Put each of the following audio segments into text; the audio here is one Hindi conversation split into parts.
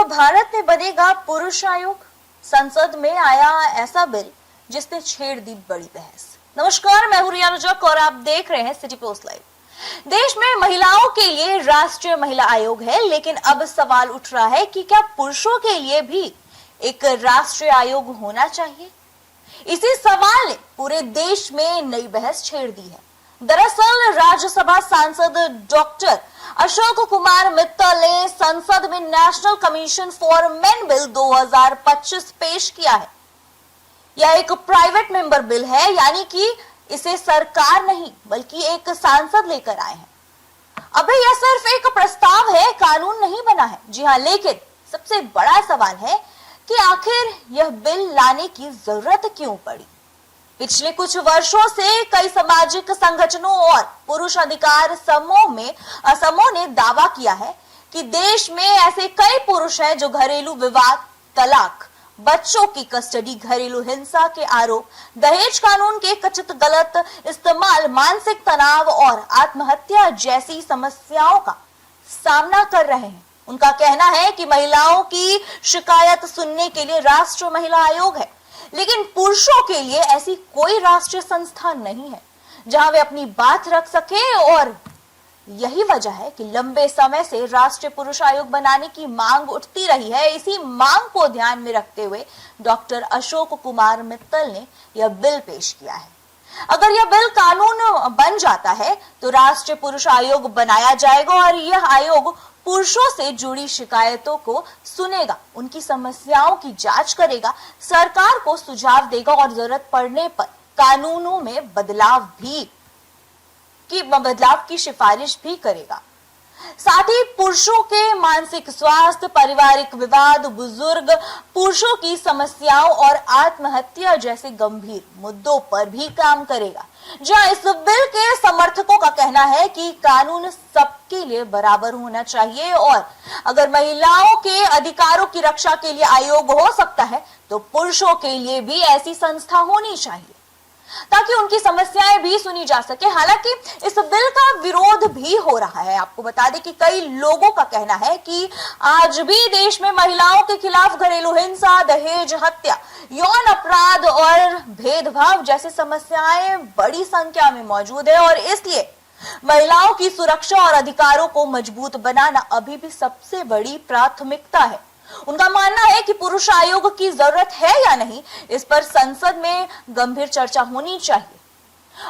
भारत में बनेगा पुरुष आयोग। संसद में आया ऐसा बिल जिसने छेड़ दी बड़ी बहस। नमस्कार, मैं हूं रिया रजक और आप देख रहे हैं सिटी पोस्ट लाइव। देश में महिलाओं के लिए राष्ट्रीय महिला आयोग है, लेकिन अब सवाल उठ रहा है कि क्या पुरुषों के लिए भी एक राष्ट्रीय आयोग होना चाहिए। इसी सवाल ने पूरे देश में नई बहस छेड़ दी है। दरअसल राज्यसभा सांसद डॉक्टर अशोक कुमार मित्तल ने संसद में national commission for main bill 2025 पेश किया है। यह एक प्राइवेट मेंबर बिल है, यानी कि इसे सरकार नहीं बल्कि एक सांसद लेकर आए हैं। अभी यह सिर्फ एक प्रस्ताव है, कानून नहीं बना है। जी हाँ, लेकिन सबसे बड़ा सवाल है कि आखिर यह बिल लाने की जरूरत क्यों पड़ी। पिछले कुछ वर्षों से कई सामाजिक संगठनों और पुरुष अधिकार समूहों ने दावा किया है कि देश में ऐसे कई पुरुष हैं जो घरेलू विवाद, तलाक, बच्चों की कस्टडी, घरेलू हिंसा के आरोप, दहेज कानून के कथित गलत इस्तेमाल, मानसिक तनाव और आत्महत्या जैसी समस्याओं का सामना कर रहे हैं। उनका कहना है कि महिलाओं की शिकायत सुनने के लिए राष्ट्रीय महिला आयोग है, लेकिन पुरुषों के लिए ऐसी कोई राष्ट्रीय संस्था नहीं है जहां वे अपनी बात रख सके। और यही वजह है कि लंबे समय से राष्ट्रीय पुरुष आयोग बनाने की मांग उठती रही है। इसी मांग को ध्यान में रखते हुए डॉक्टर अशोक कुमार मित्तल ने यह बिल पेश किया है। अगर यह बिल कानून बन जाता है तो राष्ट्रीय पुरुष आयोग बनाया जाएगा और यह आयोग पुरुषों से जुड़ी शिकायतों को सुनेगा, उनकी समस्याओं की जांच करेगा, सरकार को सुझाव देगा और जरूरत पड़ने पर कानूनों में बदलाव की सिफारिश भी करेगा। साथ ही पुरुषों के मानसिक स्वास्थ्य, पारिवारिक विवाद, बुजुर्ग पुरुषों की समस्याओं और आत्महत्या जैसे गंभीर मुद्दों पर भी काम करेगा। जहां इस बिल के समर्थकों का कहना है कि कानून सबके लिए बराबर होना चाहिए और अगर महिलाओं के अधिकारों की रक्षा के लिए आयोग हो सकता है तो पुरुषों के लिए भी ऐसी संस्था होनी चाहिए ताकि उनकी समस्याएं भी सुनी जा सके। हालांकि इस बिल का विरोध भी हो रहा है। आपको बता दें कि कई लोगों का कहना है कि आज भी देश में महिलाओं के खिलाफ घरेलू हिंसा, दहेज हत्या, यौन अपराध और भेदभाव जैसी समस्याएं बड़ी संख्या में मौजूद है और इसलिए महिलाओं की सुरक्षा और अधिकारों को मजबूत बनाना अभी भी सबसे बड़ी प्राथमिकता है। उनका मानना है कि पुरुष आयोग की जरूरत है या नहीं, इस पर संसद में गंभीर चर्चा होनी चाहिए।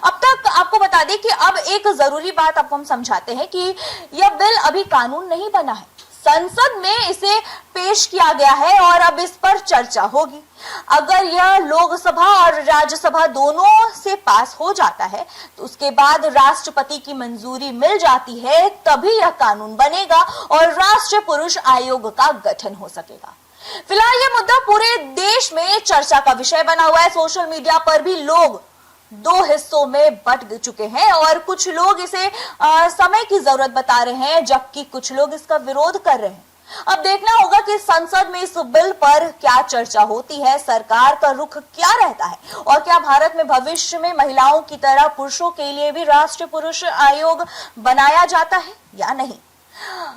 अब तक आपको बता दें कि अब एक जरूरी बात आपको हम समझाते हैं कि यह बिल अभी कानून नहीं बना है, संसद में इसे पेश किया गया है और अब इस पर चर्चा होगी। अगर यह लोकसभा और राज्यसभा दोनों से पास हो जाता है तो उसके बाद राष्ट्रपति की मंजूरी मिल जाती है, तभी यह कानून बनेगा और राष्ट्रीय पुरुष आयोग का गठन हो सकेगा। फिलहाल यह मुद्दा पूरे देश में चर्चा का विषय बना हुआ है। सोशल मीडिया पर भी लोग दो हिस्सों में बंट चुके हैं और कुछ लोग इसे समय की जरूरत बता रहे हैं, जबकि कुछ लोग इसका विरोध कर रहे हैं। अब देखना होगा कि संसद में इस बिल पर क्या चर्चा होती है, सरकार का रुख क्या रहता है और क्या भारत में भविष्य में महिलाओं की तरह पुरुषों के लिए भी राष्ट्रीय पुरुष आयोग बनाया जाता है या नहीं।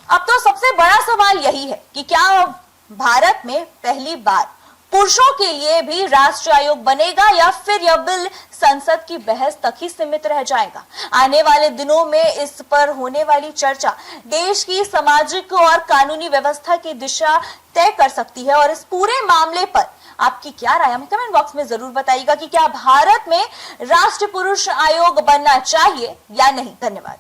अब तो सबसे बड़ा सवाल यही है कि क्या भारत में पहली बार पुरुषों के लिए भी राष्ट्रीय आयोग बनेगा या फिर यह बिल संसद की बहस तक ही सीमित रह जाएगा। आने वाले दिनों में इस पर होने वाली चर्चा देश की सामाजिक और कानूनी व्यवस्था की दिशा तय कर सकती है। और इस पूरे मामले पर आपकी क्या राय, हमें कमेंट बॉक्स में जरूर बताइएगा कि क्या भारत में राष्ट्रीय पुरुष आयोग बनना चाहिए या नहीं। धन्यवाद।